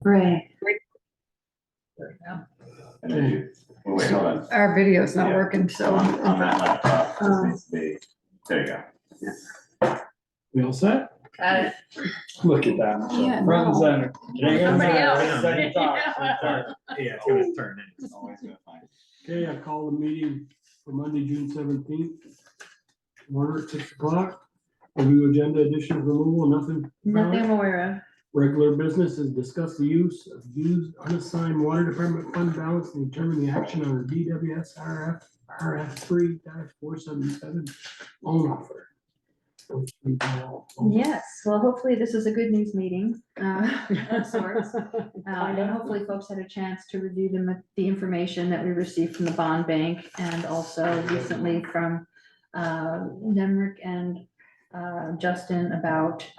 Right. And then you, well, wait, hold on. Our video's not Yeah. working, so. On that laptop, this needs to be, there you go. We all set? Got it. Look at that. Yeah, Front and no. center. Somebody else. Yeah, it's gonna turn in. It's always gonna find. Okay, I call the meeting for Monday, June 17th. Order at 6 o'clock. Review agenda additions, removal, nothing. Nothing I'm aware of. Regular business is discuss the use of used unassigned water department fund balance and determine the action on the DWS RF 3-477 loan offer. Yes, well, hopefully this is a good news meeting, of sorts. And hopefully folks had a chance to review the information that we received from the bond bank and also recently from Nemrick and Justin about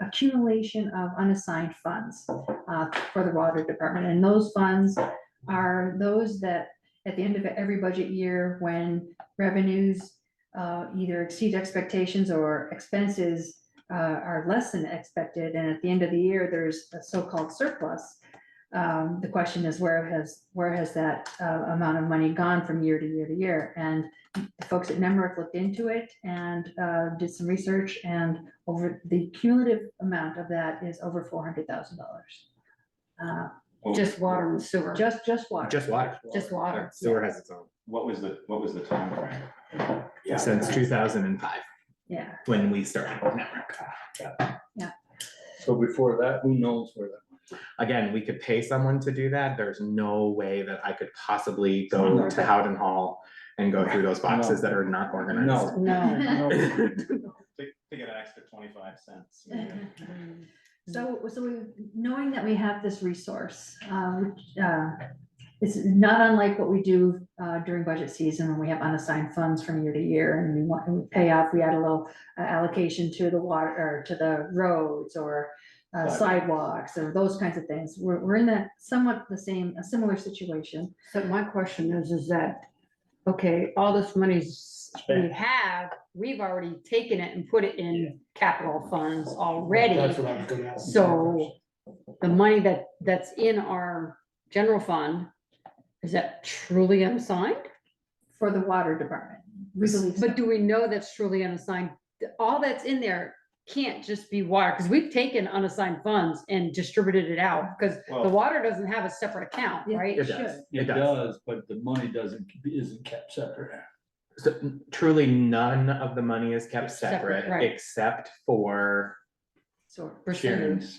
accumulation of unassigned funds for the water department. And those funds are those that at the end of every budget year, when revenues either exceed expectations or expenses are less than expected, and at the end of the year, there's a so-called surplus. The question is, where has that amount of money gone from year to year to year? And the folks at Nemrick looked into it and did some research, and over the cumulative amount of that is over $400,000. Just water and sewer. Just water. Just water. Just water. Sewer has its own. What was the time frame? Since 2005, Yeah. when we started Network. So before that, who knows where that? Again, we could pay someone to do that. There's no way that I could possibly go to Howden Hall and go through those boxes that are not organized. No. To get an extra 25 cents. So knowing that we have this resource, it's not unlike what we do during budget season when we have unassigned funds from year to year and we pay off, we add a little allocation to the water or to the roads or sidewalks or those kinds of things. We're in that somewhat a similar situation. So my question is that, okay, all this money's we've already taken it and put it in capital funds already. That's what I was gonna ask. So the money that's in our general fund, is that truly unassigned? For the water department, we believe so. But do we know that's truly unassigned? All that's in there can't just be water, because we've taken unassigned funds and distributed it out, because the Well- water doesn't have a separate account, Yeah. right? It does. It does, but the money isn't kept separate. So truly, none of the money is kept Separate, separate, right. except for So. Sharon's.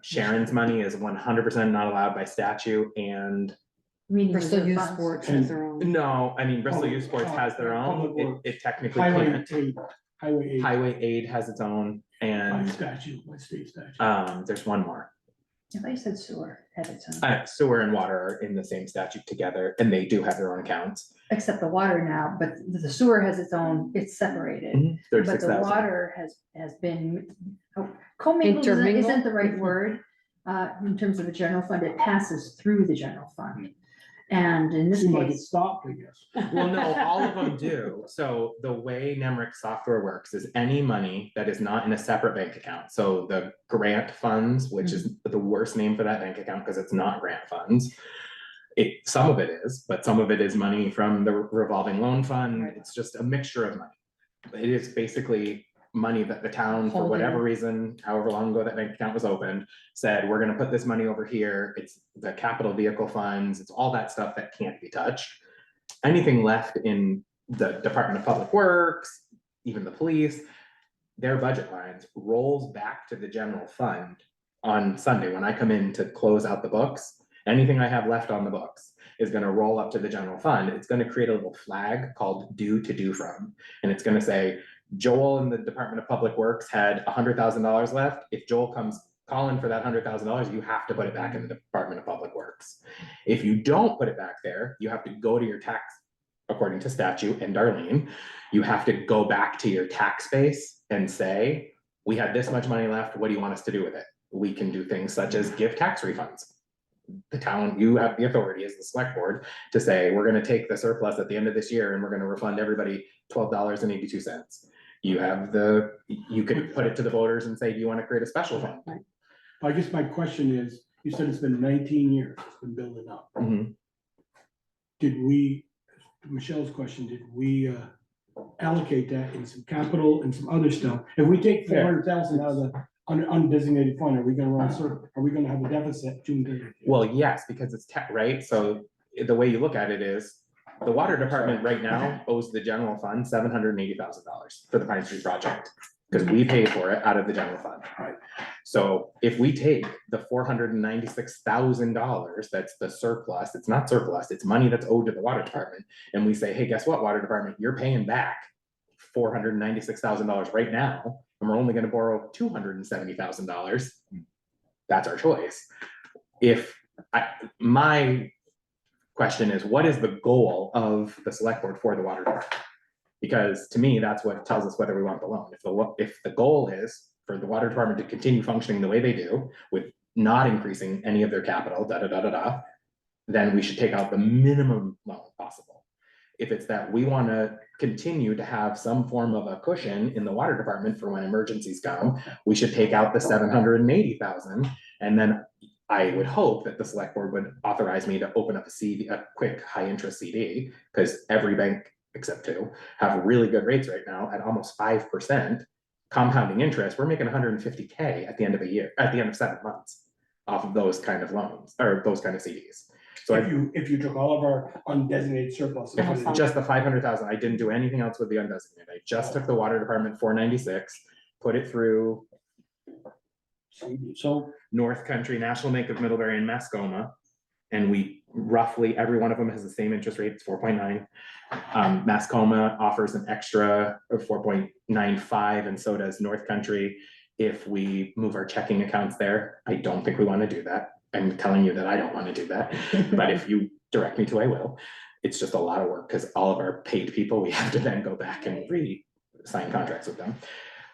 Sharon's money is 100% not allowed by statute, and Meaning Bristol reserve Youth funds. Sports has their own. no, I mean, Bristol Youth Sports has their own. Public Works. It technically Highway can't. aid, highway aid. Highway aid has its own, By and statute, by state statute. there's one more. I thought you said sewer had its own, Sewer and water are in the same statute together, and they do have their own accounts. except the water now, but the sewer has its own, it's separated. There's But the 6,000. water has been, commingled isn't the right word, in terms of the general fund, it passes through the general fund. And in this Seems like it case, stopped, I guess. Well, no, all of them do. So the way Nemrick software works is any money that is not in a separate bank account. So the grant funds, which is the worst name for that bank account because it's not grant funds. Some of it is, but some of it is money from the revolving loan fund. Right. It's just a mixture of money. It is basically money that the town, for Holding. whatever reason, however long ago that bank account was opened, said, we're gonna put this money over here. It's the capital vehicle funds. It's all that stuff that can't be touched. Anything left in the Department of Public Works, even the police, their budget lines rolls back to the general fund on Sunday when I come in to close out the books. Anything I have left on the books is gonna roll up to the general fund. It's gonna create a little flag called due to do from. And it's gonna say, Joel in the Department of Public Works had $100,000 left. If Joel comes calling for that $100,000, you have to put it back in the Department of Public Works. If you don't put it back there, you have to go to your tax, according to statute and Darlene, you have to go back to your tax base and say, we had this much money left. What do you want us to do with it? We can do things such as give tax refunds. The town, you have the authority as the select board to say, we're gonna take the surplus at the end of this year and we're gonna refund everybody $12.82. You have you could put it to the voters and say, do you want to create a special fund? Right. I guess my question is, you said it's been 19 years, it's been building up. Mhm. Did we, Michelle's question, did we allocate that in some capital and some other stuff? If we take 400,000 out of the undesignated fund, are we gonna run, are we gonna have a deficit June 30th? Well, yes, because it's right, so the way you look at it is, the water department right now owes the general fund $780,000 for the Pine Street project. Because we pay for it out of the general fund. Right. So if we take the $496,000, that's the surplus, it's not surplus, it's money that's owed to the water department. And we say, hey, guess what, water department, you're paying back $496,000 right now, and we're only gonna borrow $270,000. That's our choice. My question is, what is the goal of the select board for the water department? Because to me, that's what tells us whether we want the loan. If the goal is for the water department to continue functioning the way they do, with not increasing any of their capital, then we should take out the minimum loan possible. If it's that we want to continue to have some form of a cushion in the water department for when emergencies come, we should take out the $780,000. And then I would hope that the select board would authorize me to open up a quick high interest CD, because every bank except two have really good rates right now at almost 5% compounding interest. We're making 150K at the end of a year, at the end of 7 months off of those kind of loans or those kind of CDs. So if you took all of our undesignated surpluses. just the 500,000, I didn't do anything else with the undesignated. I just took the water department 496, put it through So North Country, National Bank of Middlebury and Mascoma. And we roughly, every one of them has the same interest rate, it's 4.9. Mascoma offers an extra of 4.95, and so does North Country. If we move our checking accounts there, I don't think we want to do that. I'm telling you that I don't want to do that, but if you direct me to, I will. It's just a lot of work, because all of our paid people, we have to then go back and re-sign contracts with them.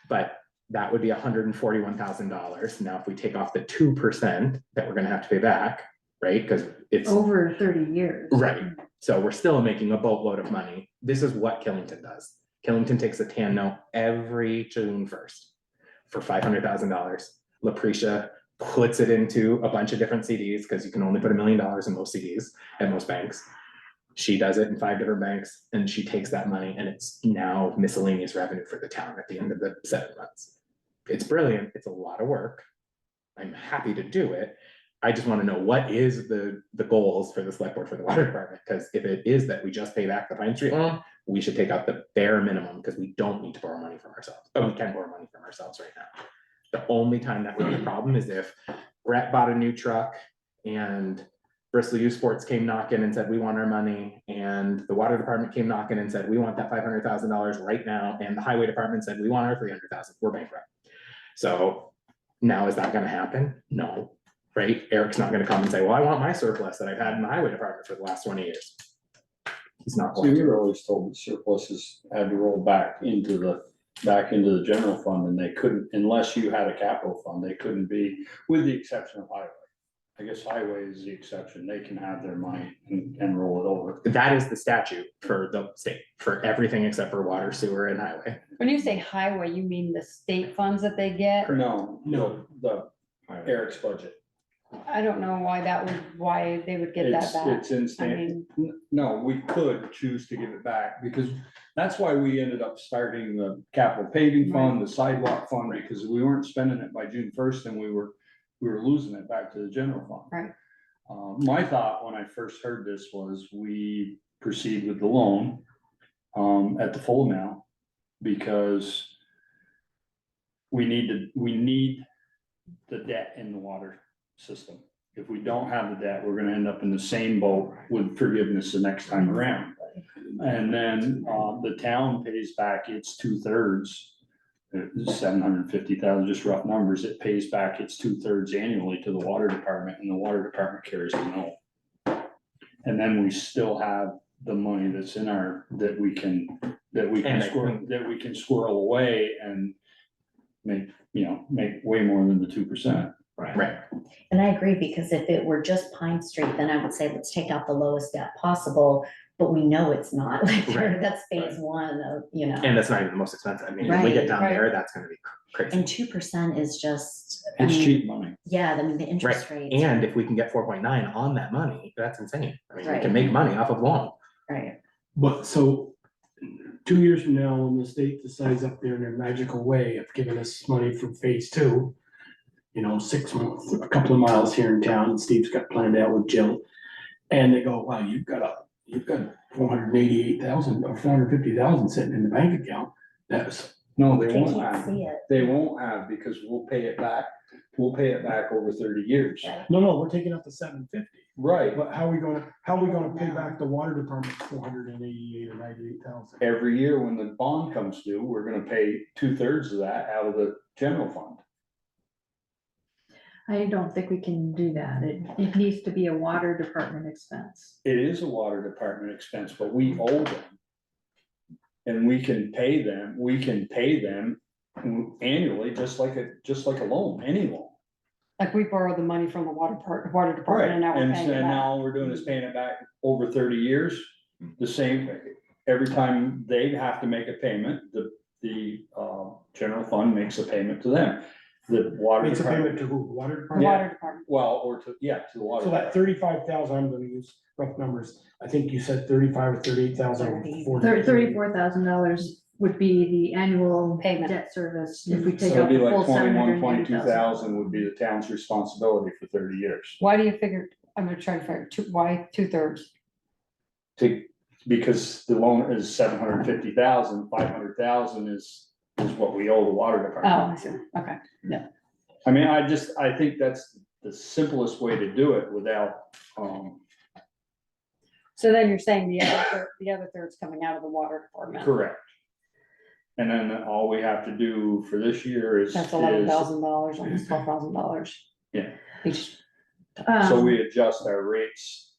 But that would be $141,000. Now, if we take off the 2% that we're gonna have to pay back, right? Because it's Over 30 years. right. So we're still making a boatload of money. This is what Killington does. Killington takes a TAN note every June 1st for $500,000. Lucretia puts it into a bunch of different CDs, because you can only put $1 million in most CDs at most banks. She does it in 5 different banks, and she takes that money, and it's now miscellaneous revenue for the town at the end of the 7 months. It's brilliant. It's a lot of work. I'm happy to do it. I just want to know what is the goals for the select board for the water department, because if it is that we just pay back the Pine Street loan, we should take out the bare minimum, because we don't need to borrow money from ourselves, but we can borrow money from ourselves right now. The only time that would be a problem is if Brett bought a new truck and Bristol Youth Sports came knocking and said, we want our money, and the water department came knocking and said, we want that $500,000 right now, and the highway department said, we want our 300,000, we're bankrupt. So now, is that gonna happen? No, right? Eric's not gonna come and say, well, I want my surplus that I've had in the highway department for the last 20 years. He's not So going we to. were always told that surpluses had to roll back into the general fund, and they couldn't, unless you had a capital fund, they couldn't be, with the exception of highway. I guess highway is the exception. They can have their money and roll it over. That is the statute for the state, for everything except for water, sewer, and highway. When you say highway, you mean the state funds that they get? No, No. the Eric's budget. I don't know why they would get that back. It's I instant. mean, No, we could choose to give it back, because that's why we ended up starting the capital paving fund, the sidewalk fund, because we weren't spending it by June 1st, and we were losing it back to the general fund. Right. My thought when I first heard this was we proceed with the loan at the full amount, because we need the debt in the water system. If we don't have the debt, we're gonna end up in the same boat with forgiveness the next time around. And then the town pays back its 2/3, 750,000, just rough numbers. It pays back its 2/3 annually to the water department, and the water department carries the note. And then we still have the money that's in that we can squirrel away and make way more than the 2%. Right. And I agree, because if it were just Pine Street, then I would say, let's take out the lowest debt possible, but we know it's not, like, Right. that's phase one of, And that's not even the most expensive. I mean, when we get down Right. there, that's gonna be crazy. And 2% is just, I It's mean, cheap money. yeah, I mean, the interest Right, rates. and if we can get 4.9 on that money, that's insane. I mean, we Right. can make money off of loan. Right, But so 2 years from now, when the state decides up there in their magical way of giving us money from phase 2, you know, 6 months, a couple of miles here in town, and Steve's got planned out with Jill. And they go, wow, you've got 488,000 or 450,000 sitting in the bank account. That's, No, they they won't can't have, see it. they won't have, because we'll pay it back over 30 years. Right. no, we're taking up to 750. Right, But how are we gonna pay back the water department 488 or 98,000? every year when the bond comes due, we're gonna pay 2/3 of that out of the general fund. I don't think we can do that. It needs to be a water department expense. It is a water department expense, but we owe them. And we can pay them annually, just like a loan, any loan. Like we borrowed the money from the water Right, department and now we're and paying so it now back. all we're doing is paying it back over 30 years, the same, every time they have to make a payment, the general fund makes a payment to them. The water Makes a payment department, to who, water The department? water department. well, or to the water. So that 35,000, I'm gonna use rough numbers, I think you said 35 or 38,000. $34,000 would be the annual Payment. debt service if we take So out it'd be the like full 21, 780,000. 22,000 would be the town's responsibility for 30 years. Why do you figure, I'm gonna try to figure, why 2/3? Because the loan is 750,000, 500,000 is what we owe the water Oh, department. I see, okay. I mean, I think that's the simplest way to do it without, So then you're saying the other third's coming out of the water department? correct. And then all we have to do for this year is. That's $11,000, almost $12,000. Yeah. Each. So we adjust our rates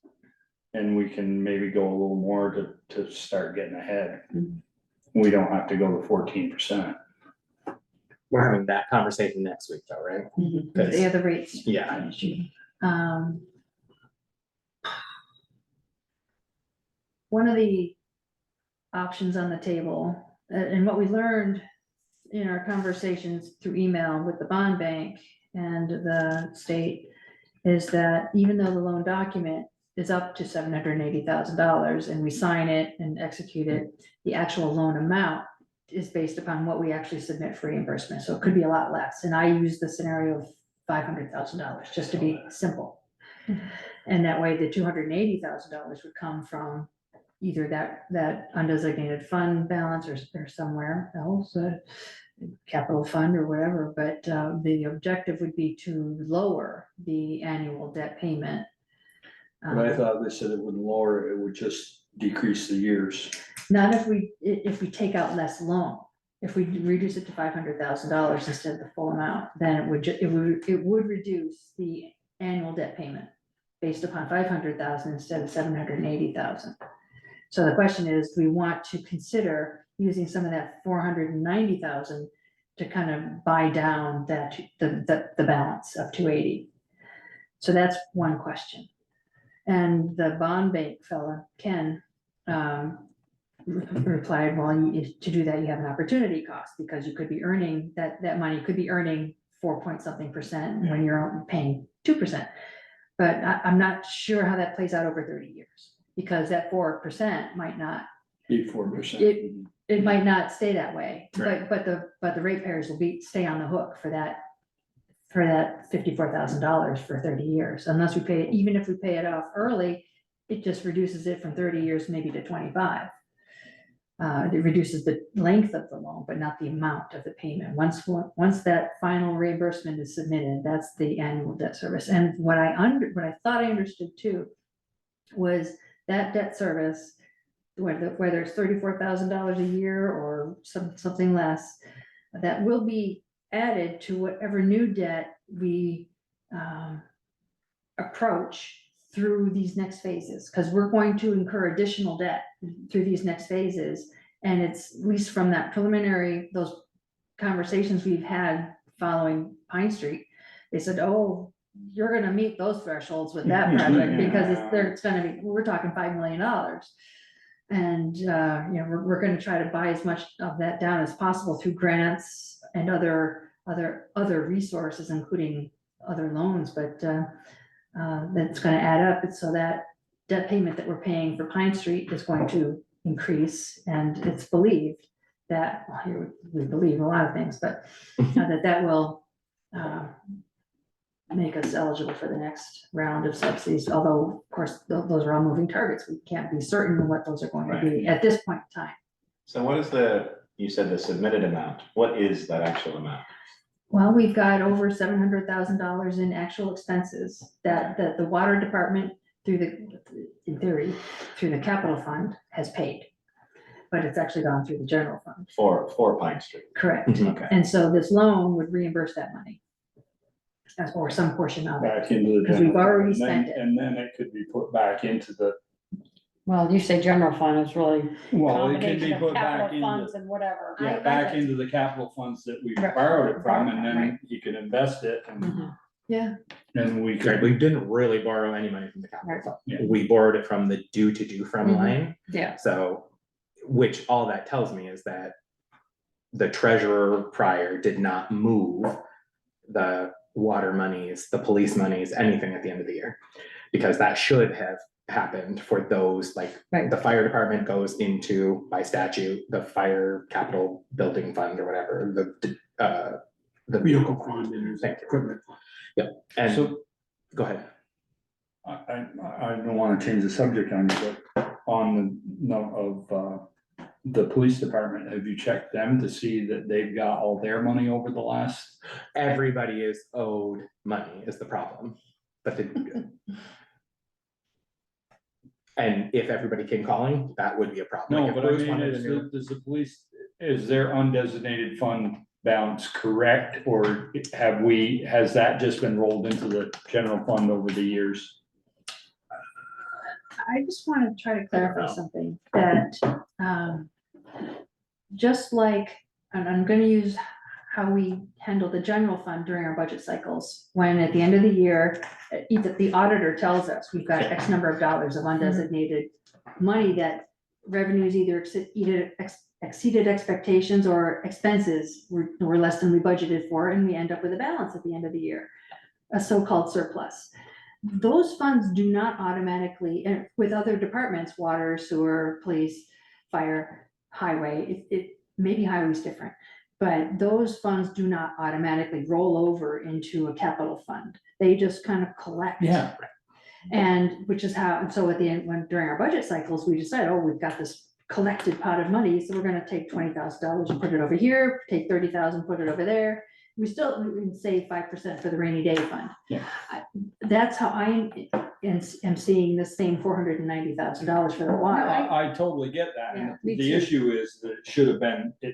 and we can maybe go a little more to start getting ahead. Mhm. We don't have to go to 14%. We're having that conversation next week though, right? Mhm. The other rates. Yeah. One of the options on the table, and what we learned in our conversations through email with the bond bank and the state, is that even though the loan document is up to $780,000 and we sign it and execute it, the actual loan amount is based upon what we actually submit for reimbursement. So it could be a lot less. And I use the scenario of $500,000, just to be simple. And that way, the $280,000 would come from either that undesignated fund balance or somewhere else, capital fund or whatever, but the objective would be to lower the annual debt payment. But I thought they said it wouldn't lower, it would just decrease the years. Not if we take out less loan. If we reduce it to $500,000 instead of the full amount, then it would reduce the annual debt payment based upon 500,000 instead of 780,000. So the question is, do we want to consider using some of that 490,000 to kind of buy down the balance of 280? So that's one question. And the bond bank fella, Ken, replied, well, to do that, you have an opportunity cost, because you could be earning, that money could be earning 4-point-something% when you're paying 2%. But I'm not sure how that plays out over 30 years, because that 4% might not, Be 4%. it might not stay that way. Right. But the ratepayers will stay on the hook for that $54,000 for 30 years, unless we pay it, even if we pay it off early, it just reduces it from 30 years maybe to 25. It reduces the length of the loan, but not the amount of the payment. Once that final reimbursement is submitted, that's the annual debt service. And what I thought I understood too was that debt service, whether it's $34,000 a year or something less, that will be added to whatever new debt we approach through these next phases, because we're going to incur additional debt through these next phases. And it's, at least from that preliminary, those conversations we've had following Pine Street, they said, oh, you're gonna meet those thresholds with that project, because it's gonna be, we're talking $5 million. And we're gonna try to buy as much of that down as possible through grants and other resources, including other loans, but that's gonna add up. And so that debt payment that we're paying for Pine Street is going to increase, and it's believed that, well, here we believe a lot of things, but that will make us eligible for the next round of subsidies, although, of course, those are all moving targets. We can't be certain what those are going to be at this point in time. So what is you said the submitted amount, what is that actual amount? Well, we've got over $700,000 in actual expenses that the water department in theory, through the capital fund has paid. But it's actually gone through the general fund. For Pine Street, Correct. okay. And so this loan would reimburse that money. As or some portion of it. Back into the. Because we've general already fund, and spent it. And then it could be put back into the, Well, you say general fund is really well, it can be combination put of back capital into, funds and whatever. yeah, back into the capital funds that we Right. borrowed it from, and Right. then he can invest it, and Mhm. Yeah, then we Right, could. we didn't really borrow any money from the capital Right. fund. Yeah. We borrowed it from the due to do from Mhm. line. Yeah, So, which all that tells me is that the treasurer prior did not move the water monies, the police monies, anything at the end of the year. Because that should have happened for those, like, Right. the fire department goes into, by statute, the fire capital building fund or whatever, the Vehicle fund and there's Thank you. equipment. And, So, go ahead. I don't wanna change the subject on you, but on the note of, the police department, have you checked them to see that they've got all their money over the last? Everybody is owed money is the problem, but and if everybody came calling, that would be a problem. No, Like, if but I Bruce mean, wanted a is new- does the police, is their undesignated fund balance correct, or has that just been rolled into the general fund over the years? I just want to try to clarify something that, just like, and I'm gonna use how we handle the general fund during our budget cycles. When at the end of the year, either the auditor tells us we've got X number of dollars of undesignated money that revenues either exceeded expectations or expenses were less than we budgeted for, and we end up with a balance at the end of the year, a so-called surplus. Those funds do not automatically, and with other departments, water, sewer, police, fire, highway, maybe highway's different. But those funds do not automatically roll over into a capital fund. They just kind of collect. Yeah. And which is how, and so at the end, during our budget cycles, we decide, oh, we've got this collected pot of money, so we're gonna take $20,000 and put it over here, take 30,000, put it over there. We still would save 5% for the rainy day fund. Yeah. That's how I am seeing the same $490,000 for the water. I totally get that, Yeah, and me the too. issue is that it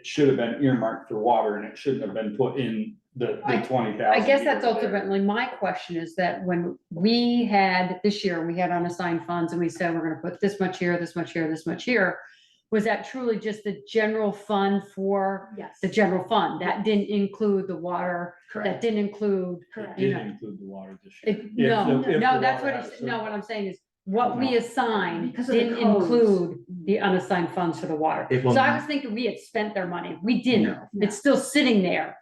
should have been earmarked for water, and it shouldn't have been put in the I- 20,000. I guess that's ultimately my question is that when we had, this year, we had unassigned funds and we said, we're gonna put this much here, this much here, this much here. Was that truly just the general fund for Yes, the general fund? That didn't include the water, that correct, didn't include, correct. you Did know, include the water this year. it, If no, the- if no, the that's water what had it's, no, what I'm surplus. saying is, what we assigned Because of the didn't codes. include the unassigned funds for the water. It will So I not- was thinking we had spent their money. We didn't. No. It's still sitting there.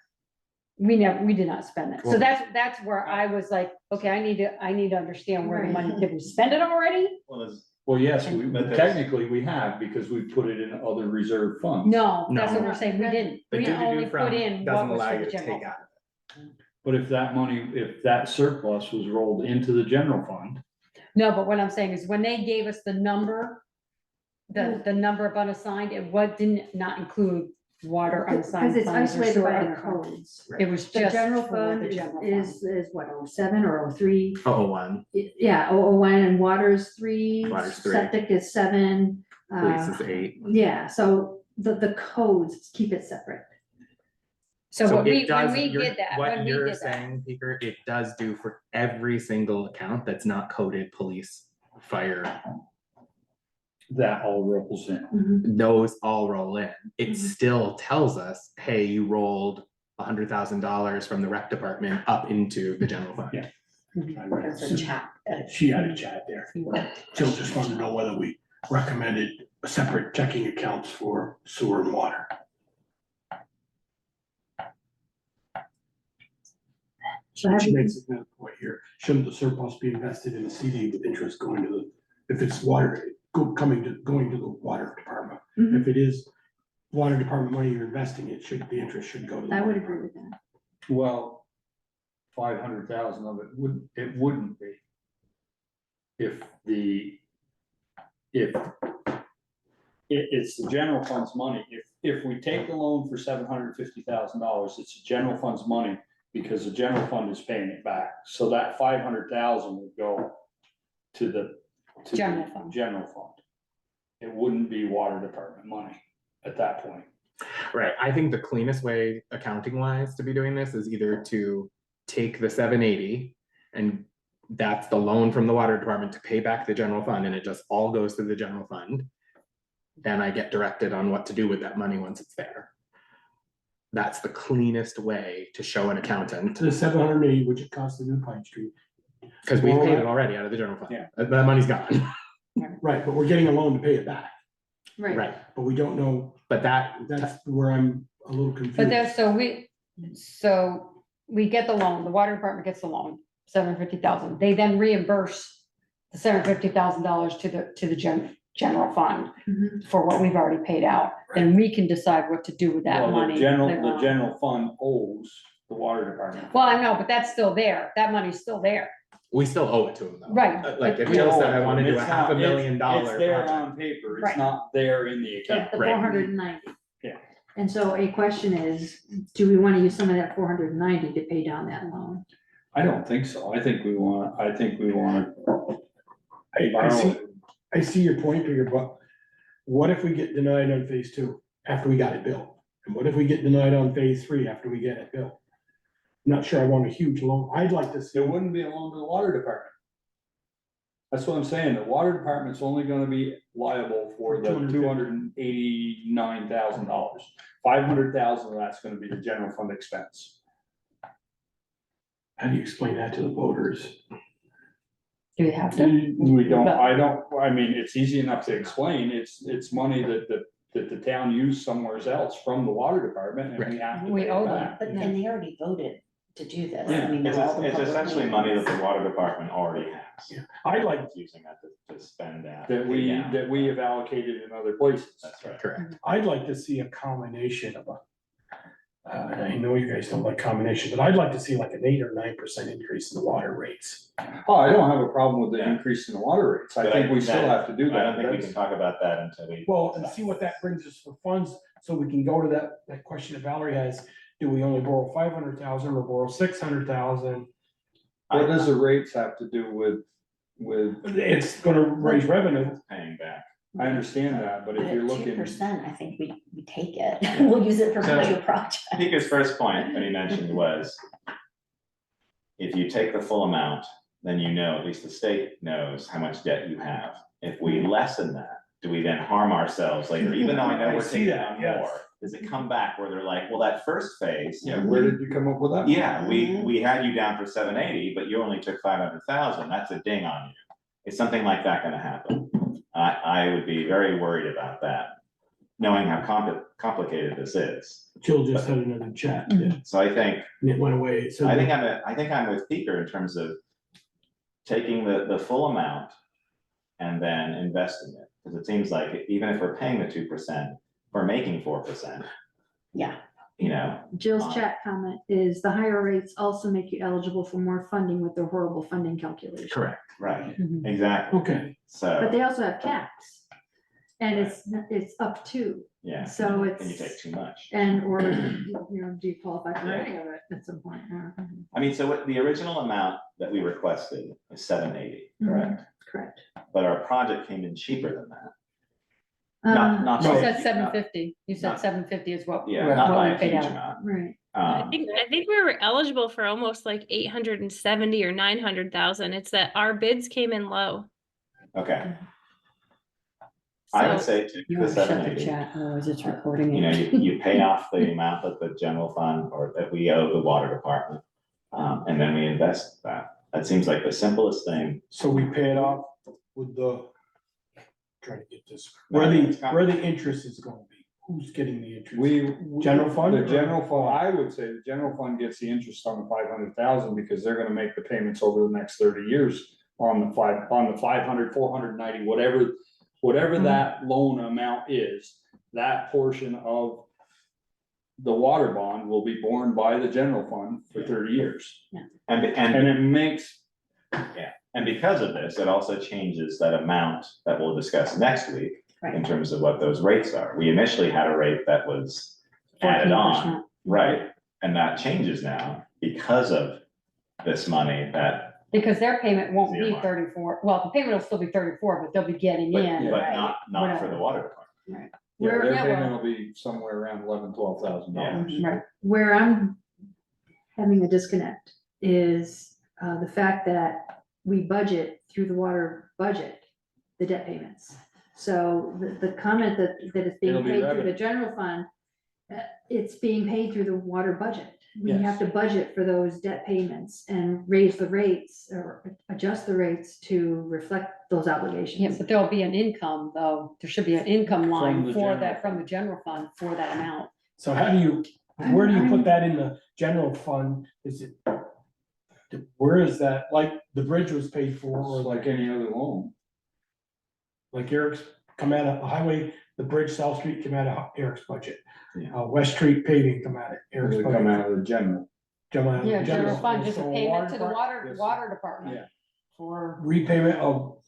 We did not spend it. So Well- that's where I was like, okay, I need to understand where the money, Right. did we spend it already? Well, yes, But there's- technically we have, because we put it in other reserve funds. No, that's what No. we're saying. We didn't. The We due-to-do only from put in what doesn't was allow for you the to general. take out. But if that surplus was rolled into the general fund, No, but what I'm saying is when they gave us the number, the number of unassigned, didn't not include water unassigned. Because it's funds or isolated sewer by the unassigned. codes. It was The just general for fund the general fund. is what, 07 or 03? 001, Yeah, 001, and water's 3, Water's 3. septic is 7. police is 8. Yeah, so the codes keep it separate. So when it does- we you're- did that, What when we you're did that, saying, Peter, it does do for every single account that's not coded police, fire, that all rolls in. Mhm. those all roll in. It Mhm. still tells us, hey, you rolled $100,000 from the rec department up into the general fund. Yeah. There's a chat. She had a chat there. Jill just wanted to know whether we recommended separate checking accounts for sewer and water. So She have makes a good point here. Shouldn't the surplus be invested in a CD with interest going to the, if it's water, going to the water department? Mhm. If it is water department money you're investing, the interest should go to the. I would water agree department. with that. Well, 500,000 of it wouldn't be. It's the general fund's money. If we take the loan for $750,000, it's the general fund's money because the general fund is paying it back. So that 500,000 would go to the General fund. General fund. It wouldn't be water department money at that point. Right, I think the cleanest way accounting wise to be doing this is either to take the 780 and that's the loan from the water department to pay back the general fund and it just all goes to the general fund. And I get directed on what to do with that money once it's there. That's the cleanest way to show an accountant, To the 780, which it costs the new Pine Street. because we've paid it already out of the general fund. Yeah. That money's gone, Right, but we're getting a loan to pay it back, right, but we don't know, but that, that's where I'm a little confused. But there's, so we get the loan, the water department gets the loan, $750,000. They then reimburse the $750,000 to the general fund Mhm. for what we've already paid out. And we can decide what to do with that Well, money. the general fund owes the water department. Well, I know, but that's still there. That money's still there. we still owe it to them though. Right. Like if We Jill owe said it I to want to them. do a It's half not- $1 million It's there project. on paper, Right. it's not there in the account. The Right. 490. Yeah. And so a question is, do we want to use some of that 490 to pay down that loan? I don't think so. I think we wanna. I see your point, Peter, but what if we get denied on phase 2 after we got it built? And what if we get denied on phase 3 after we get it built? I'm not sure I want a huge loan. I'd like to see. There wouldn't be a loan to the water department. That's what I'm saying. The water department's only gonna be liable for the $289,000. 500,000 of that's gonna be the general fund expense. How do you explain that to the voters? Do we have to? We don't, I mean, it's easy enough to explain. It's money that the town used somewhere else from the water department and we have to We pay it owe them. back. But, and they already voted to do this. Yeah. I mean, It's, all the it's public essentially money that meetings. the water department already has. Yeah. I'd like, It's using that to spend that. That we have allocated in other places. That's right. Correct. I'd like to see a combination of and I know you guys don't like combination, but I'd like to see like an 8 or 9% increase in the water rates. Oh, I don't have a problem with the Yeah. increase in the water rates. I But think we still have to do that. I don't think we That's- can talk about that until we. Well, and see what that brings us for funds, so we can go to that question that Valerie has. Do we only borrow 500,000 or borrow 600,000? What does the rates have to do with, It's gonna raise revenue. Paying back. I understand that, but But if you're at looking. 2%, I think we take it. We'll use it for So- future projects. Peter's first point that he mentioned was, if you take the full amount, then you know, at least the state knows how much debt you have. If we lessen that, do we then harm ourselves later, even though I know I we're see taking that, on yes. more? Does it come back where they're like, well, that first phase, Yeah, where did you come up with that? yeah, we had you down for 780, but you only took 500,000, that's a ding on you. Is something like that gonna happen? I would be very worried about that, knowing how complicated this is. Jill just had another chat, So I think, and it went away, so. I think I'm with Peter in terms of taking the full amount and then investing it. Because it seems like even if we're paying the 2%, we're making 4%, Yeah, you know? Jill's chat comment is the higher rates also make you eligible for more funding with their horrible funding calculation. Correct. Right, Mhm. exactly. Okay, But So, they also have caps. And it's up to, yeah. so And you it's, take too much. or, do you qualify for any of it at some point? I mean, so what the original amount that we requested is 780, correct? Correct. But our project came in cheaper than that. Um, You by a said huge- 750. You said not- 750 is what. Yeah, what not by we a paid huge out. amount. Right. I Um, think we were eligible for almost like 870 or 900,000. It's that our bids came in low. Okay. I would So say take You the want to shut the 780. chat, otherwise it's recording. You know, it. you pay off the amount that the general fund or that we owe the water department. And then we invest that. That seems like the simplest thing. so we pay it off with trying to get this, where the interest is gonna be. who's getting the interest? General fund The or- general fund, I would say the general fund gets the interest on the 500,000 because they're gonna make the payments over the next 30 years on the 500, 490, whatever that loan amount is, that portion of the water bond will be borne by the general fund for 30 years. And And it makes, And because of this, it also changes that amount that we'll discuss next week in Right. terms of what those rates are. We initially had a rate that was added on, 14%. right? And that changes now because of this money that, Because their payment won't be Earmark. 34, well, the payment will still be 34, but they'll be getting but in. but right? not for the water department. yeah, Where- their yeah, well- payment will be somewhere around $11,000-12,000. Right. Where I'm having a disconnect is the fact that we budget through the water budget, the debt payments. So the comment that is It'll being be paid through revenue. the general fund, it's being paid through the water budget. We Yes. have to budget for those debt payments and raise the rates or adjust the rates to reflect those Yeah, obligations. but there'll be an income though. There should be an income line the for general that, from fund. the general fund for that amount. So how do you, where do you put that in the general fund? Is it? Where is that, like the bridge was paid for, or Or like any other loan. like Eric's come out of highway, the bridge South Street come out of Eric's budget. Yeah. West Street paving come out of Eric's They budget. come out of the general. Come out of Yeah, the general fund, just a so payment to the depart- water department Yeah. for, Repayment of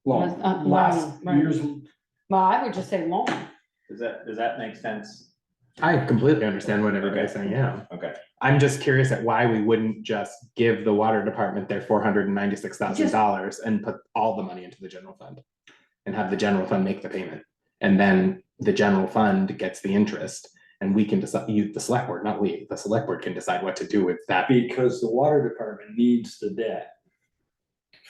Loan. last right. year's, well, I would just say loan. Does that make sense? I completely understand what everybody's saying, yeah. Okay, I'm just curious at why we wouldn't just give the water department their $496,000 and put all the money into the general fund. And have the general fund make the payment, and then the general fund gets the interest, and we can decide, you, the select board, not we, the select board can decide what to do with that. Because the water department needs the debt.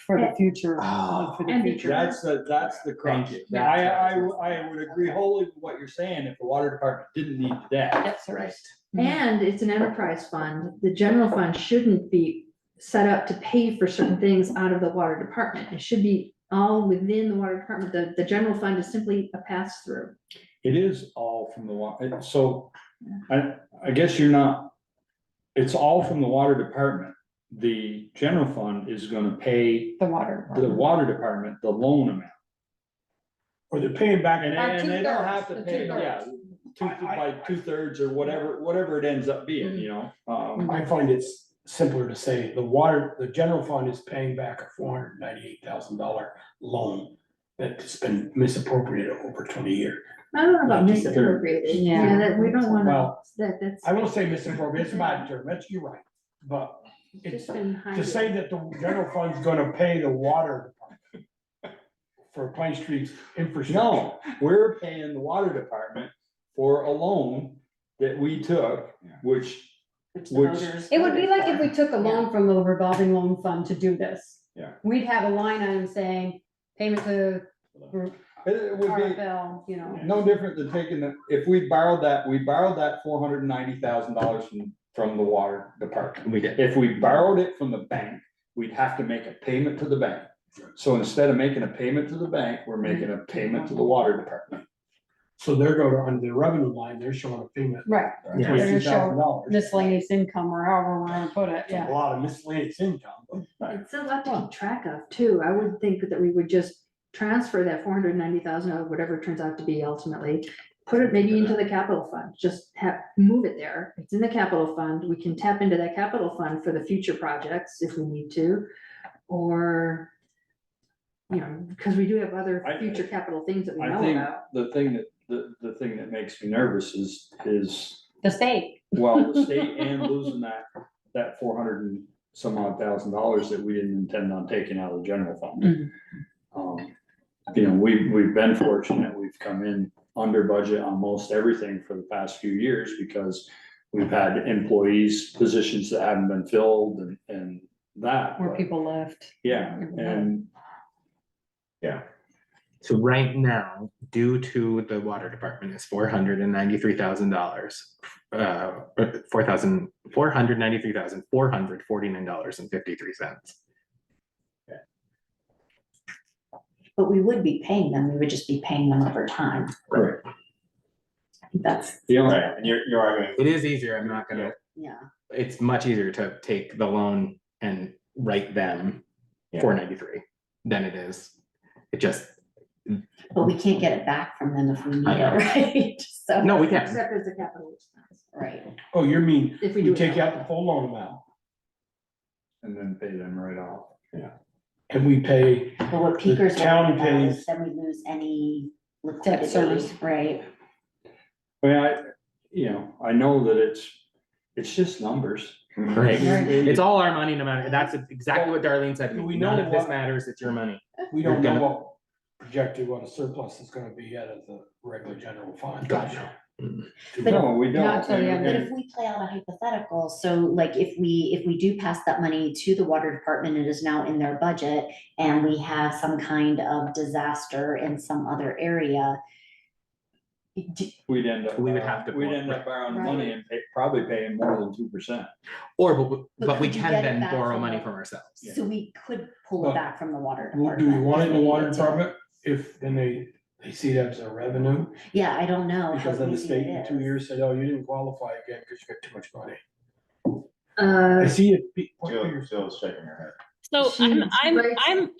For the future, Oh. for the And future. That's the crunch. Thank you. I would agree wholly with what you're saying, if the water department didn't need the debt. That's right. And it's an enterprise fund. The general fund shouldn't be set up to pay for certain things out of the water department. It should be all within the water department. The general fund is simply a pass through. It is all from the water, so I guess you're not, it's all from the water department. The general fund is gonna pay The water. the water department the loan amount. or they're paying back. And they don't have to The pay, yeah, by 2/3 or whatever it ends up being, you know? I find it's simpler to say the general fund is paying back a $498,000 loan that's been misappropriated over 20 years. I don't know about 1930. misappropriated. Yeah. Yeah, that we don't wanna, Well, that's I won't say misappropriated, it's a bad term, you're right, but it's, just been. to say that the general fund's gonna pay the water department for Pine Street's infrastructure. No, we're paying the water department for a loan that we took, which Which Which- It would be like if we took a loan from the revolving loan fund to do this. Yeah. We'd have a line item saying payment to group it would be RFL, you know. no different than taking if we borrowed that $490,000 from the water department. We did. If we borrowed it from the bank, we'd have to make a payment to the bank. So instead of making a payment to the bank, we're making a payment to the water department. So they're going on the revenue line, they're showing a payment. Right, Yeah. $22,000. miscellaneous income or however we're gonna put it, It's a yeah. lot of miscellaneous income, but It's a lot to keep track of too. I would think that we would just transfer that 490,000 or whatever it turns out to be ultimately. Put it maybe into the capital fund, just move it there. It's in the capital fund. We can tap into that capital fund for the future projects if we need to. Or, you know, because we do have other I- future capital things that we I know think about. the thing that makes me nervous is The state, well, the state and losing that 400 and some odd $1,000 that we didn't intend on taking out of the general fund. You know, we've been fortunate, we've come in under budget on most everything for the past few years because we've had employees, positions that haven't been filled and that. where but- people left. Yeah, and So right now, due to the water department is $493,000, $493,449.53. But we would be paying them, we would just be paying them over time. correct. That's, The only, Right, and you're arguing. It is easier, I'm not gonna, yeah. it's much easier to take the loan and write them Yeah. 493 than it is. It just, But we can't get it back from them if we need I it, know. right? So, no, we can. Except as a capital expense. right. Oh, you mean, If we we do it take that out the full loan amount and then pay them right off. and we pay, But what Peter's town worried about is pays- then we lose any Debt service. liquidity, right? I mean, I know that it's just numbers. Right. Right. It's all our money, no matter, that's exactly what Darlene said to Do me. we None know of this what- matters, it's your money. we don't You're know gonna- what projected, what a surplus is gonna be out of the regular general fund. God, no. No, we don't. Not till the end. But if we play out a hypothetical, so like if we do pass that money to the water department, it is now in their budget, and we have some kind of disaster in some other area. We'd end up. We would have to We'd borrow, end up borrowing right. money and probably paying more than 2%. Or, But but we could you can get it then back borrow from money the- from ourselves. So we could pull Well, it back from the water Well, department. do we want it in the if we water needed to. department if then they see that as a revenue? Yeah, I don't know. how Because then the easy state it in 2 is. years said, oh, you didn't qualify again because you got too much money. Uh, I see it. what Jill, Peter's- Jill's shaking her head. So She writes-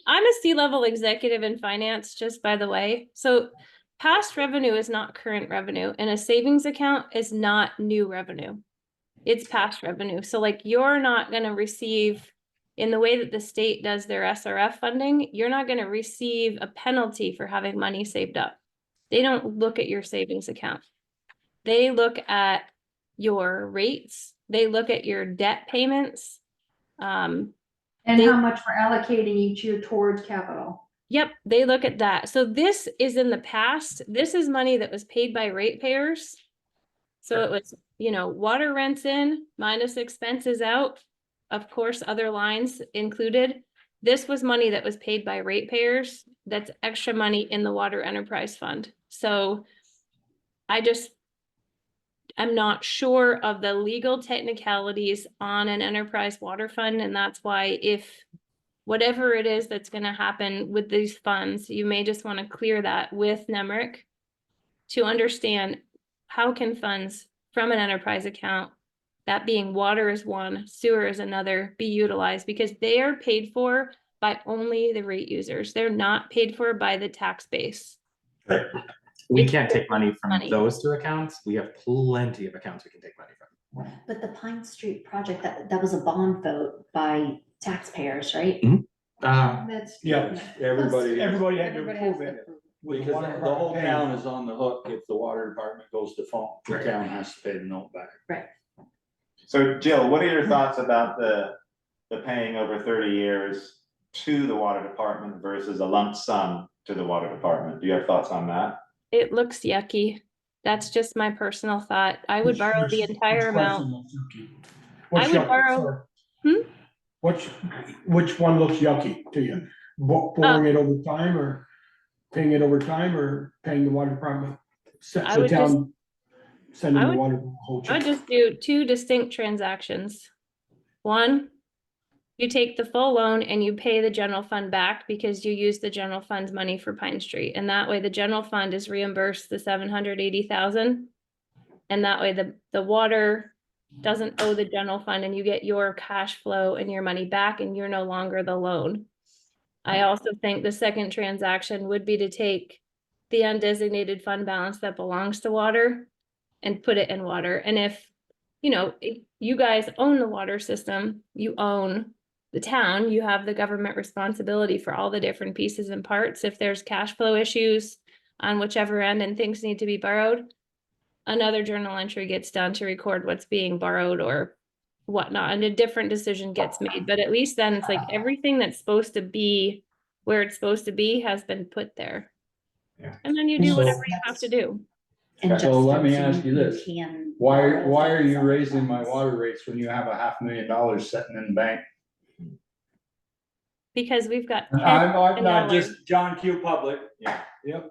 I'm a C-level executive in finance, just by the way. So past revenue is not current revenue, and a savings account is not new revenue. It's past revenue. So like you're not gonna receive, in the way that the state does their SRF funding, you're not gonna receive a penalty for having money saved up. They don't look at your savings account. They look at your rates, they look at your debt payments. and they- how much we're allocating each year towards capital. Yep, they look at that. So this is in the past. This is money that was paid by ratepayers. So it was, water rents in minus expenses out. Of course, other lines included. This was money that was paid by ratepayers. That's extra money in the water enterprise fund. So I'm not sure of the legal technicalities on an enterprise water fund, and that's why if whatever it is that's gonna happen with these funds, you may just wanna clear that with NEMRIC to understand how can funds from an enterprise account, that being water is one, sewer is another, be utilized, because they are paid for by only the rate users. They're not paid for by the tax base. We can't take money from Money. those two accounts. We have plenty of accounts we can take money from. But the Pine Street project, that was a bond vote by taxpayers, right? That's. Yeah. Everybody, Everybody had to Everybody has approve to it. approve. with because water the whole department town paying. is on the hook if the water department goes default. The Right. town has to pay the note back. So Jill, what are your thoughts about the paying over 30 years to the water department versus a lump sum to the water department? Do you have thoughts on that? It looks yucky. That's just my personal thought. I would borrow the entire amount. What's I would yucky, borrow- sir? Which one looks yucky to you? Pouring it over time or paying it over time or paying the water department? I The would just- town sending I the would- water whole I would check. just do two distinct transactions. One, you take the full loan and you pay the general fund back because you use the general fund's money for Pine Street. And that way the general fund is reimbursed the 780,000. And that way the water doesn't owe the general fund and you get your cash flow and your money back and you're no longer the loan. I also think the second transaction would be to take the undesignated fund balance that belongs to water and put it in water. And if you guys own the water system, you own the town, you have the government responsibility for all the different pieces and parts. If there's cash flow issues on whichever end and things need to be borrowed, another journal entry gets done to record what's being borrowed or whatnot, and a different decision gets made. But at least then it's like everything that's supposed to be where it's supposed to be has been put there. Yeah. And then you do So- whatever you have to do. And So let me just ask you this. can Why borrow are from you some raising my funds. water rates when you have $500,000 sitting in the bank? Because we've got I'm $10 not million. just John Q. Public. Yeah. Yep,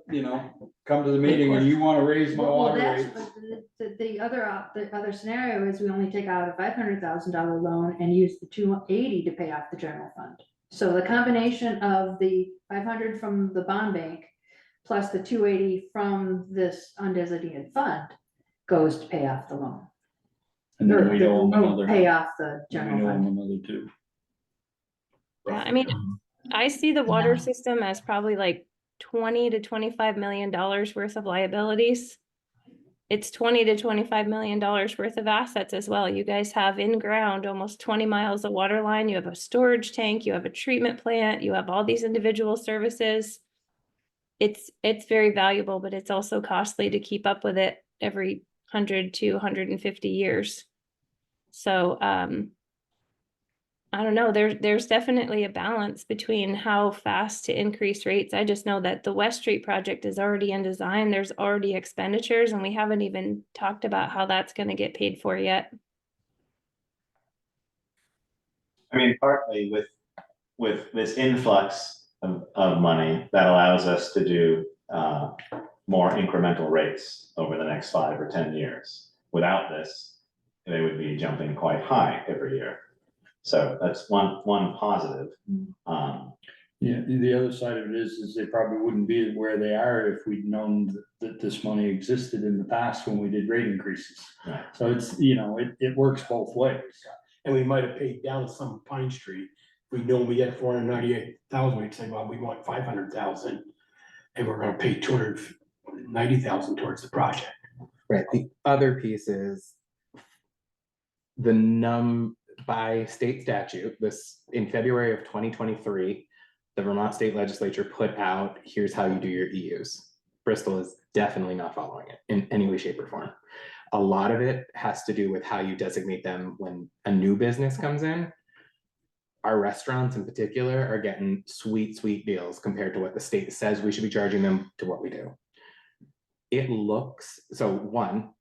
come to the meeting and you wanna raise my Well, water that's, rates. but the other scenario is we only take out a $500,000 loan and use the 280 to pay off the general fund. So the combination of the 500 from the bond bank plus the 280 from this undesignated fund goes to pay off the loan. And Or then we owe them another. pay off the then we general owe them fund. another two. Yeah, I mean, I see the water system as probably like 20 to 25 million dollars worth of liabilities. It's 20 to 25 million dollars worth of assets as well. You guys have in ground almost 20 miles of water line. You have a storage tank, you have a treatment plant, you have all these individual services. It's very valuable, but it's also costly to keep up with it every 100 to 150 years. So, I don't know, there's definitely a balance between how fast to increase rates. I just know that the West Street project is already in design. There's already expenditures and we haven't even talked about how that's gonna get paid for yet. I mean, partly with this influx of money that allows us to do more incremental rates over the next 5 or 10 years. Without this, they would be jumping quite high every year. So that's one positive. Yeah, the other side of it is they probably wouldn't be where they are if we'd known that this money existed in the past when we did rate increases. Right. So it's, it works both ways. And we might have paid down some Pine Street. We know we get 498,000, we'd say, well, we want 500,000. And we're gonna pay 290,000 towards the project. Right, the other piece is by state statute, in February of 2023, the Vermont State Legislature put out, here's how you do your EUs. Bristol is definitely not following it in any way, shape, or form. A lot of it has to do with how you designate them when a new business comes in. Our restaurants in particular are getting sweet, sweet deals compared to what the state says we should be charging them to what we do. It looks, so one,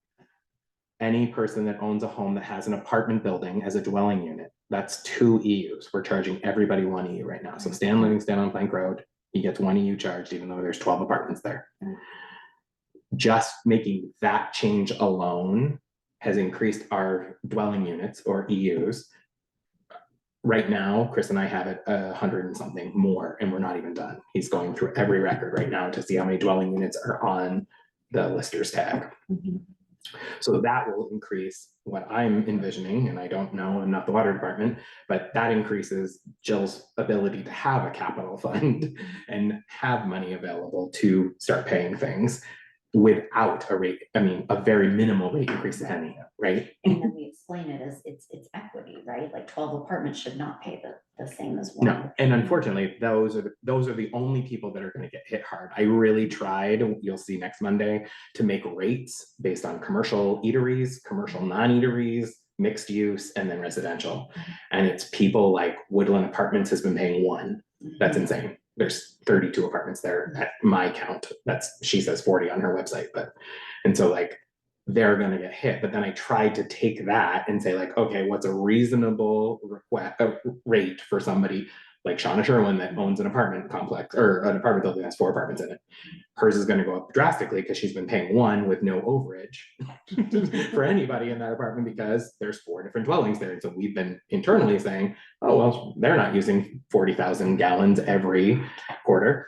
any person that owns a home that has an apartment building as a dwelling unit, that's 2 EUs. We're charging everybody 1 EU right now. So Stan Livingston on Plank Road, he gets 1 EU charged even though there's 12 apartments there. Just making that change alone has increased our dwelling units or EUs. Right now, Chris and I have it 100 and something more, and we're not even done. He's going through every record right now to see how many dwelling units are on the listers tag. So that will increase what I'm envisioning, and I don't know, I'm not the water department, but that increases Jill's ability to have a capital fund and have money available to start paying things without a rate, a very minimal rate increase to any, right? And then we explain it as it's equity, right? Like 12 apartments should not pay the same as one. No, and unfortunately, those are the only people that are gonna get hit hard. I really tried, you'll see next Monday, to make rates based on commercial eateries, commercial non-eateries, mixed use, and then residential. And it's people like Woodland Apartments has been paying 1. That's insane. There's 32 apartments there at my count. She says 40 on her website, and so like, they're gonna get hit. But then I tried to take that and say like, okay, what's a reasonable rate for somebody like Shauna Sherwin that owns an apartment complex or an apartment building that has 4 apartments in it. Hers is gonna go up drastically because she's been paying 1 with no overage for anybody in that apartment because there's 4 different dwellings there. And so we've been internally saying, oh, well, they're not using 40,000 gallons every quarter.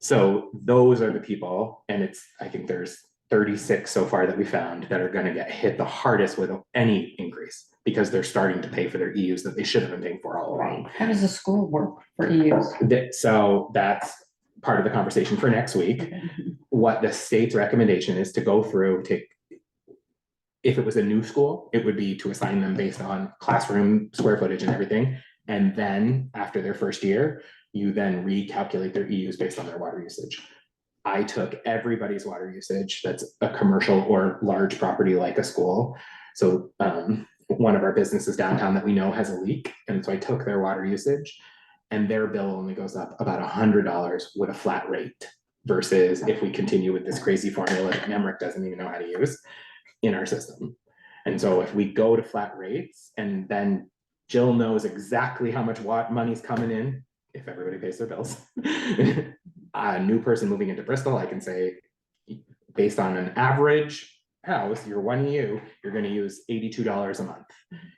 So those are the people, and I think there's 36 so far that we found that are gonna get hit the hardest with any increase because they're starting to pay for their EUs that they should have been paying for all along. How does the school work for EUs? So that's part of the conversation for next week. What the state's recommendation is to go through, if it was a new school, it would be to assign them based on classroom square footage and everything. And then after their first year, you then recalculate their EUs based on their water usage. I took everybody's water usage that's a commercial or large property like a school. So one of our businesses downtown that we know has a leak. And so I took their water usage and their bill only goes up about $100 with a flat rate versus if we continue with this crazy formula that Nemrick doesn't even know how to use in our system. And so if we go to flat rates and then Jill knows exactly how much money's coming in, if everybody pays their bills. A new person moving into Bristol, I can say, based on an average house, your 1 EU, you're gonna use $82 a month.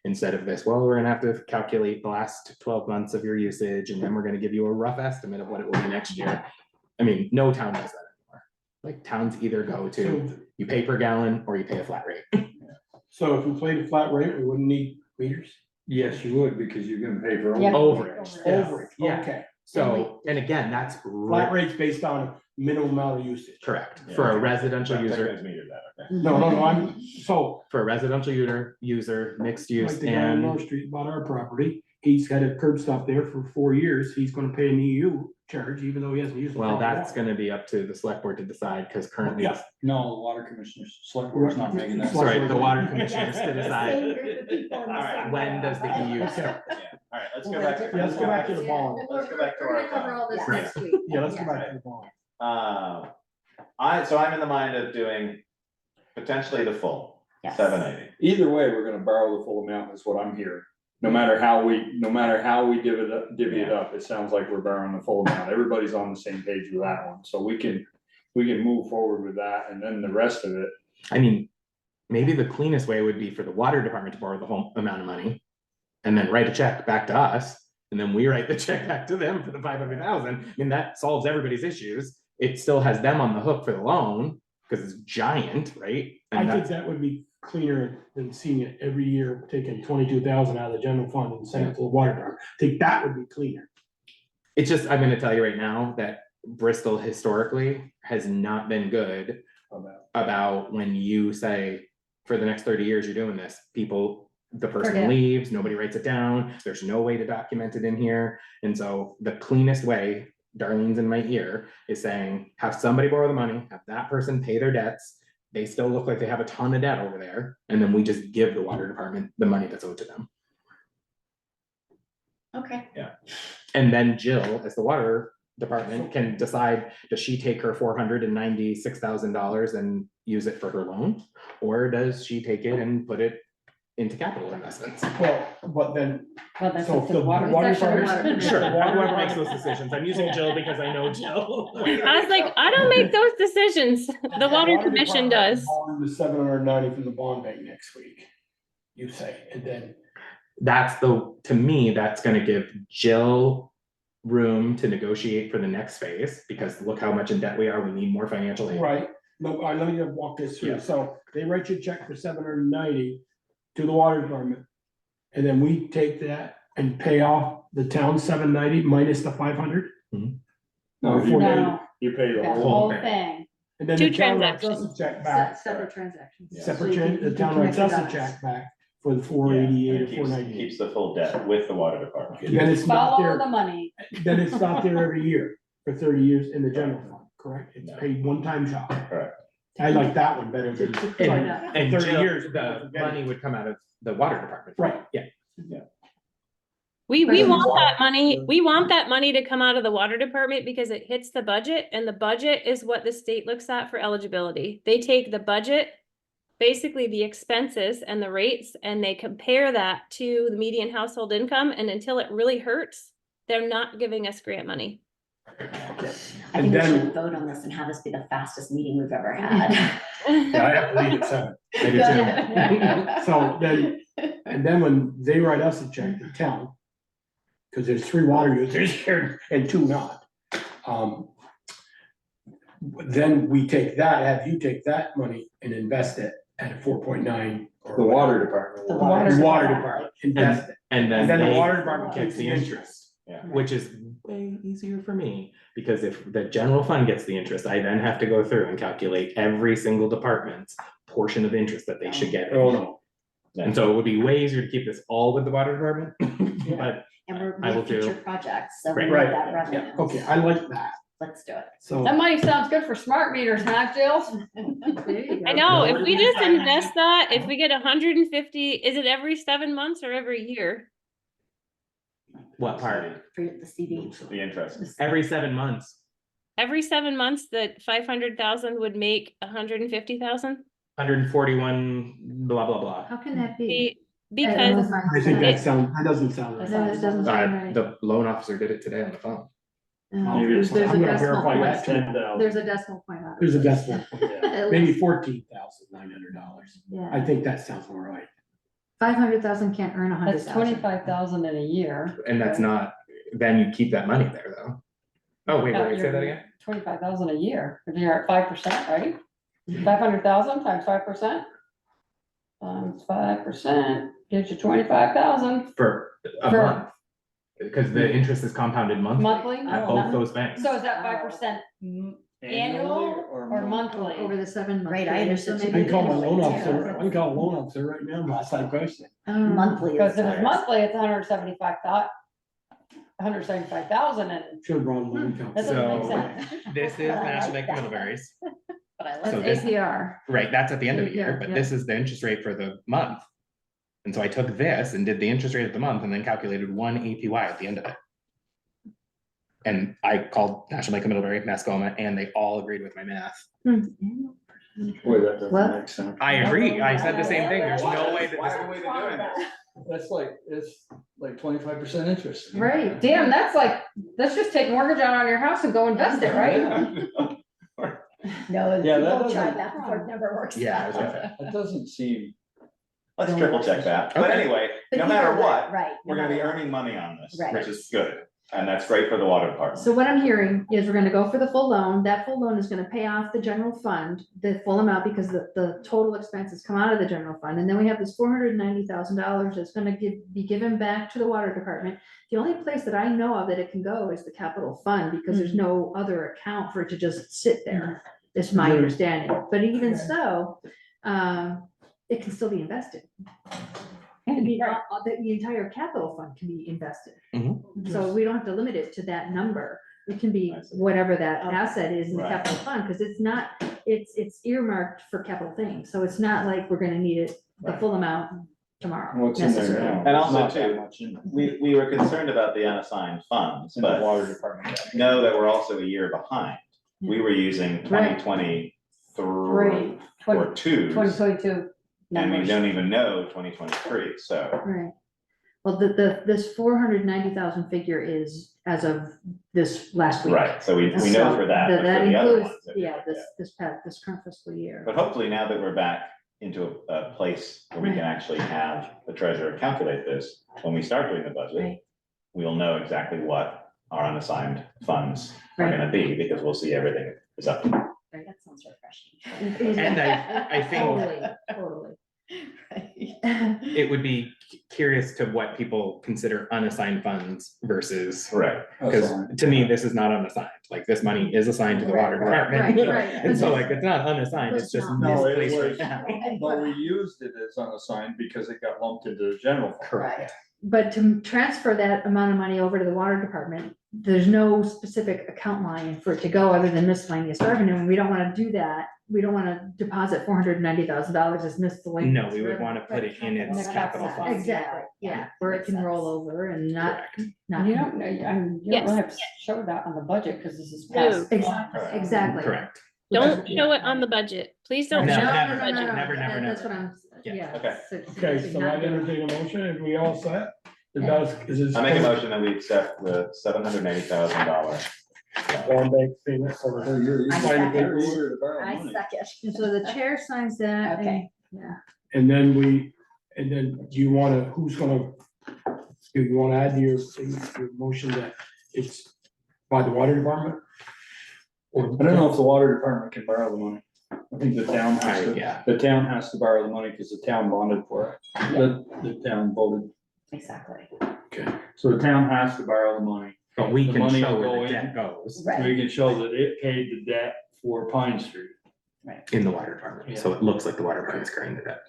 Instead of this, well, we're gonna have to calculate the last 12 months of your usage, and then we're gonna give you a rough estimate of what it will be next year. No town does that anymore. Like towns either go to, So, you pay per gallon or you pay a flat rate. so if we played a flat rate, we wouldn't need meters? Yes, you would, because you're gonna pay for. Yeah. Overage. Overage, Yeah. okay. So, and again, that's Flat rate's based on minimum amount of usage. correct, Yeah. for a residential That user, guy's metered that, okay. No, so, for a residential user, mixed like use the guy on North and, Street bought our property, he's had a curb stop there for 4 years, he's gonna pay an EU charge, even though he hasn't used. the well, property. that's gonna be up to the select board to decide, because currently, Yeah. No, the water commissioners, select board's not making that. sorry, the water Yes, commissioners to the decide same group of people in the Alright, same when room. does the EU Okay. start. Yeah, all right, let's go Well, back. that's to- Yeah, let's go back to the Yeah. bond. Let's go back to We're our gonna cover all this Yeah. next week. Yeah, let's go back to the bond. So I'm in the mind of doing potentially the full Yes. 780. Either way, we're gonna borrow the full amount, is what I'm hearing. No matter how we divvy it up, it sounds like we're borrowing the full amount. Everybody's on the same page with that one, so we can move forward with that, and then the rest of it. I mean, maybe the cleanest way would be for the water department to borrow the whole amount of money. And then write a check back to us, and then we write the check back to them for the 500,000. I mean, that solves everybody's issues. It still has them on the hook for the loan, because it's giant, right? I And think that's, that would be cleaner than seeing it every year, taking 22,000 out of the general fund and sending it to the water department. I think that would be cleaner. it's just, I'm gonna tell you right now that Bristol historically has not been good about when you say, for the next 30 years, you're doing this, people, the person Forget. leaves, nobody writes it down, there's no way to document it in here. And so the cleanest way, Darlene's in my ear, is saying, have somebody borrow the money, have that person pay their debts. They still look like they have a ton of debt over there, and then we just give the water department the money that's owed to them. Okay, And then Jill, as the water department, can decide, does she take her $496,000 and use it for her loan? Or does she take it and put it into capital investments? Well, but then, Well, that's so up to the the water water commissioners. department. Sure, whoever makes those decisions. I'm using Jill because I know Jill. I was like, I don't make those decisions. The water commission does. The 790 from the bond bank next week, you say, and then, To me, that's gonna give Jill room to negotiate for the next phase, because look how much in debt we are, we need more financial aid. right, no, let me just walk this Yeah. through, so they write you a check for 790 to the water department. And then we take that and pay off the town 790 minus the 500. No, you pay, No, you pay the the whole. whole thing. thing. And then Two the town writes us a transactions. check back, Separate transactions. Yeah. separate, So you can- the you can town writes connect us the a dots. check back for the Yeah, 488 and or it keeps- 498. Keeps the full debt with the water department. And then it's not Follow the there, money. then it's not there every year for 30 years in the general fund, correct? It's No. paid one time shot. Correct. I like that one better than. And 30 Jill, years, the forget it. money would come out of the water department. Right. Yeah. We But want it's- that money, we want that money to come out of the water department because it hits the budget, and the budget is what the state looks at for eligibility. They take the budget, basically the expenses and the rates, and they compare that to the median household income, and until it really hurts, they're not giving us grant money. I And think we then- should vote on this and have this be the fastest meeting we've ever had. Yeah, I have to leave at 7. I do too. So then, and then when they write us a check, the town, because there's 3 water users here and 2 not. Then we take that, have you take that money and invest it at 4.9. or The water department. The will- water- Water department, invest it. And And then the they water department gets the interest. interest. Yeah. Which is way easier for me, because if the general fund gets the interest, I then have to go through and calculate every single department's portion of interest that they should get. Oh, no. And so it would be way easier to keep this all with the water department, but And we're I will with future do- projects, so we Right. need Right. that revenue. Yeah, okay, I like that. Let's do it. So, That money sounds good for smart meters, huh, Jill? There you I go. know, if we just invest that, if we get 150, is it every 7 months or every year? what part? For the CD. The interest. Every 7 months, Every 7 months, that 500,000 would make 150,000? 141, blah, blah, blah. How can that be? Because I think that doesn't sound No, right. that doesn't sound right. The loan officer did it today on the phone. Maybe it's- There's a I'm gonna decimal verify point. that too. 10,000. There's a decimal point on it. There's a decimal, Yeah. At maybe least, $14,900. I yeah, think that sounds more right. 500,000 can't earn That's 100,000. 25,000 in a year. And that's not, then you keep that money there, though. Oh, wait, No, wait, say you're- that again? 25,000 a year, if you're at 5%, right? 500,000 times 5%. Times 5% gives you 25,000 For a For- month. Because the interest is compounded monthly monthly. at both those banks. So is that 5% annual or monthly? Over the 7 month. Right, I period, so understood maybe I can call my it's loan like officer, I can call a loan officer right now, and ask that question. Monthly. Because is if it's higher. monthly, it's 175,000 and Should have brought a loan that company. doesn't make So- sense. This is I like National Bank of that. Middlebury's, But I That's like So this- APR. right, that's at the end of the year, Yeah, but yeah. this is the interest rate for the month. And so I took this and did the interest rate of the month and then calculated one APY at the end of it. And I called National Bank of Middlebury, Mascoma, and they all agreed with my math. Boy, that doesn't What? make sense. I agree, I said the same thing, there's no way that Why this. are we doing this? That's like, it's like 25% interest. Right. Damn, that's like, let's just take mortgage out on your house and go invest it, right? No, Yeah, that people try doesn't- that before, it never works. Yeah, out. That doesn't seem, Let's triple check that. But Okay. anyway, But no either matter way, what, right. we're no gonna be matter what. earning money on this, Right. which is good. And that's great for the water department. So what I'm hearing is we're gonna go for the full loan. That full loan is gonna pay off the general fund, the full amount, because the total expenses come out of the general fund. And then we have this $490,000 that's gonna be given back to the water department. The only place that I know of that it can go is the capital fund, because there's no other account for it to just sit there. Is my Yeah. understanding. But even so, it can still be invested. And the entire capital fund can be invested. So we don't have to limit it to that number. It can be I see. whatever that Okay. asset is in the Right. capital fund, because it's not, it's earmarked for capital things. So it's not like we're gonna need it, the Right. full amount tomorrow. what's in there necessarily. now. And It's also not that too, much in there. We were concerned about the unassigned funds, In the but water department. know that we're also a year behind. We were using Right. 2023 or twos, 2022. and we numbers. don't even know 2023, so. Right. Well, this 490,000 figure is as of this last week. Right, so we know So for that, but that for the other includes, ones. that we yeah, don't this get. this current fiscal year. But hopefully now that we're back into a place where we can actually have the treasurer calculate this, when we start doing the budget, Right. we'll know exactly what our unassigned funds are Right. gonna be, because we'll see everything is up to. That sounds refreshing. And I think- Totally. It would be curious to what people consider unassigned funds versus, Correct. because to me, this is not unassigned, like this money is assigned to the water Right, department. right. And so like, it's not unassigned, it's just No, it misplaced right was- now. But we used it as unassigned because it got lumped into the general fund. Correct. But to transfer that amount of money over to the water department, there's no specific account line for it to go other than miscellaneous revenue, and we don't wanna do that. We don't wanna deposit $490,000 as miscellaneous. No, we would revenue. want to put it in its Next capital capital fund. Exactly, yeah, where it can roll over and not, Correct. not. You don't, know- I mean, you don't really have to show that on the budget, because this is past. Exactly, exactly. Correct. Don't show it on the budget. Please don't No, show it on never, the budget. never, never, That's never. what I'm, Yeah. yeah. Okay. Okay, so I entertain a motion, and we all set? Is it? I make a motion that we accept the $780,000. One bank payment for So you're I trying to get second. easier to borrow I money. second. And so the chair signs that. and- Okay. Yeah. And then do you wanna, do you wanna add to your motion that it's by the water department? Or I don't know if the water department can borrow the money. I think the town has to, Yeah, the town has to borrow the money because the town bonded for it. The town voted, Exactly. so the town has to borrow the money. but we The can money show will where go the in. debt goes We Right. can show that it paid the debt for Pine Street. in the water department, so it looks like the water department's carrying the debt.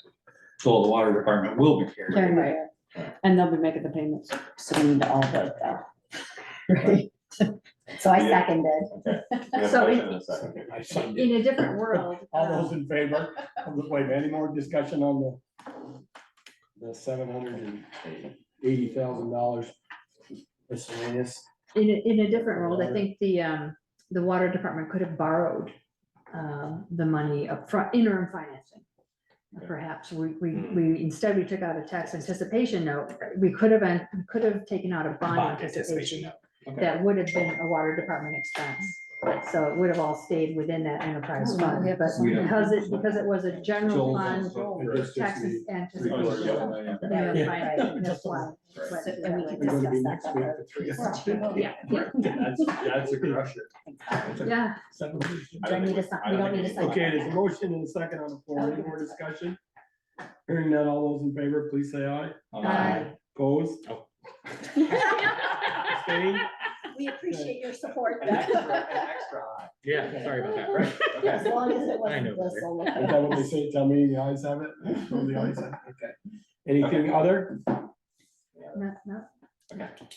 So the water department will be carrying. Carrying it. it. And they'll be making the payments. So we need to all vote though. Right. So I Yeah. seconded. Okay. We have a So motion and a second. I signed it. In a different world. All those in favor? Wait, any more discussion on the $780,000 miscellaneous? In a different world, I think the water department could have borrowed the money upfront, interim financing. Perhaps instead we took out a tax anticipation note. We could have taken out a bond Bond anticipation anticipation note. that would have been a water department expense. So it would have all stayed within that enterprise Oh, fund, yeah. but We have- because it was a general fund, Just taxes Oh, anticipation. yeah. they were Yeah. fine, that's why. So- But- and we We're can gonna be discuss next that week further. for 3. Yeah, That's a crusher. yeah. Do I need to sign? We don't need to sign. Okay, there's a motion and a second on the floor. Any more discussion? Hearing none, all those in favor, please say aye. Aye. Opposed? Oh. Abstained? We appreciate your support. An extra eye. Yeah, sorry about that, right? As Okay. long as it I wasn't know this. better. I'll look Is at that what they it. say? Tell me the ayes have it? Oh, the ayes have it, okay. Anything other? No, no.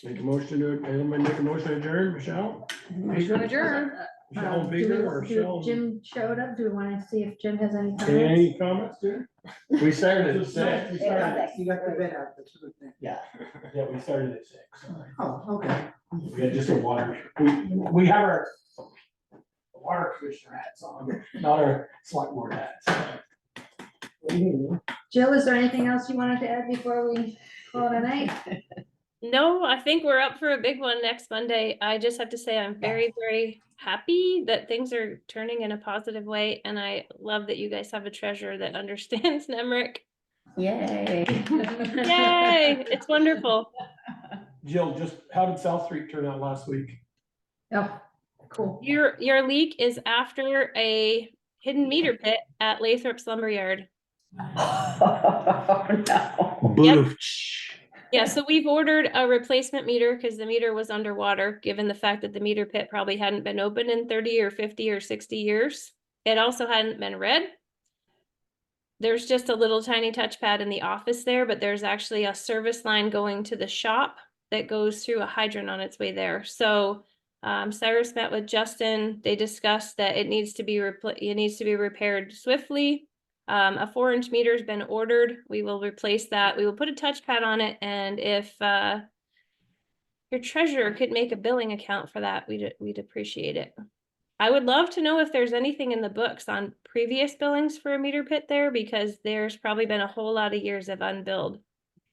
Make a motion to, anyone make a motion to adjourn, Michelle? Motion adjourned. Michelle Do Baker or we- Michelle? Jim showed up, do we want to see if Jim has any comments? Any comments, dude? We started at Just six. We started, You got the bid yeah, we started at 6. Oh, okay. We had just a water, we have our water commissioner hats on, not our select board hats. Jill, is there anything else you wanted to add before we call it a night? No, I think we're up for a big one next Monday. I just have to say I'm very, very happy that things are turning in a positive way, and I love that you guys have a treasurer that understands Nemrick. Yay. Yay, it's wonderful. Jill, just, how did South Street turn out last week? Oh, cool. Your leak is after a hidden meter pit at Lathrop's Lumberyard. No. Yeah, so we've ordered a replacement meter because the meter was underwater, given the fact that the meter pit probably hadn't been open in 30 or 50 or 60 years. It also hadn't been read. There's just a little tiny touchpad in the office there, but there's actually a service line going to the shop that goes through a hydrant on its way there. So Cyrus met with Justin. They discussed that it needs to be repaired swiftly. A 4-inch meter's been ordered. We will replace that. We will put a touchpad on it, and if your treasurer could make a billing account for that, we'd appreciate it. I would love to know if there's anything in the books on previous billings for a meter pit there, because there's probably been a whole lot of years of unbilled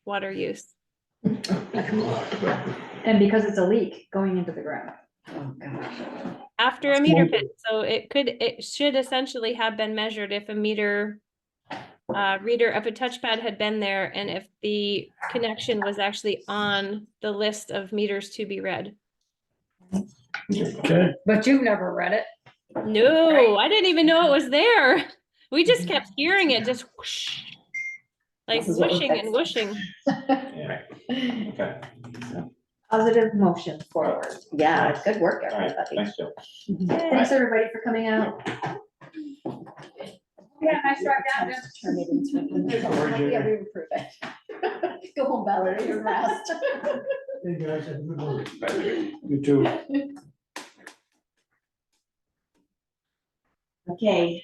water use. And because it's a leak going into the ground. Oh, gosh. After a meter pit, so it should essentially have been measured if a meter reader, if a touchpad had been there, and if the connection was actually on the list of meters to be read. Okay. But you've never read it. No, I didn't even know it was there. We just kept hearing it just whoosh, like This is what we whooshing and fixed. whooshing. Yeah. Okay. Positive motion forward. Yeah, good work, All right, everybody. thanks, Jill. Thanks, everybody, for coming out. Yeah, nice drive down, Turn it into a- Yeah, we approve it. Go home, Valerie, you're rest. Hey, guys, have a good one. You too. Okay,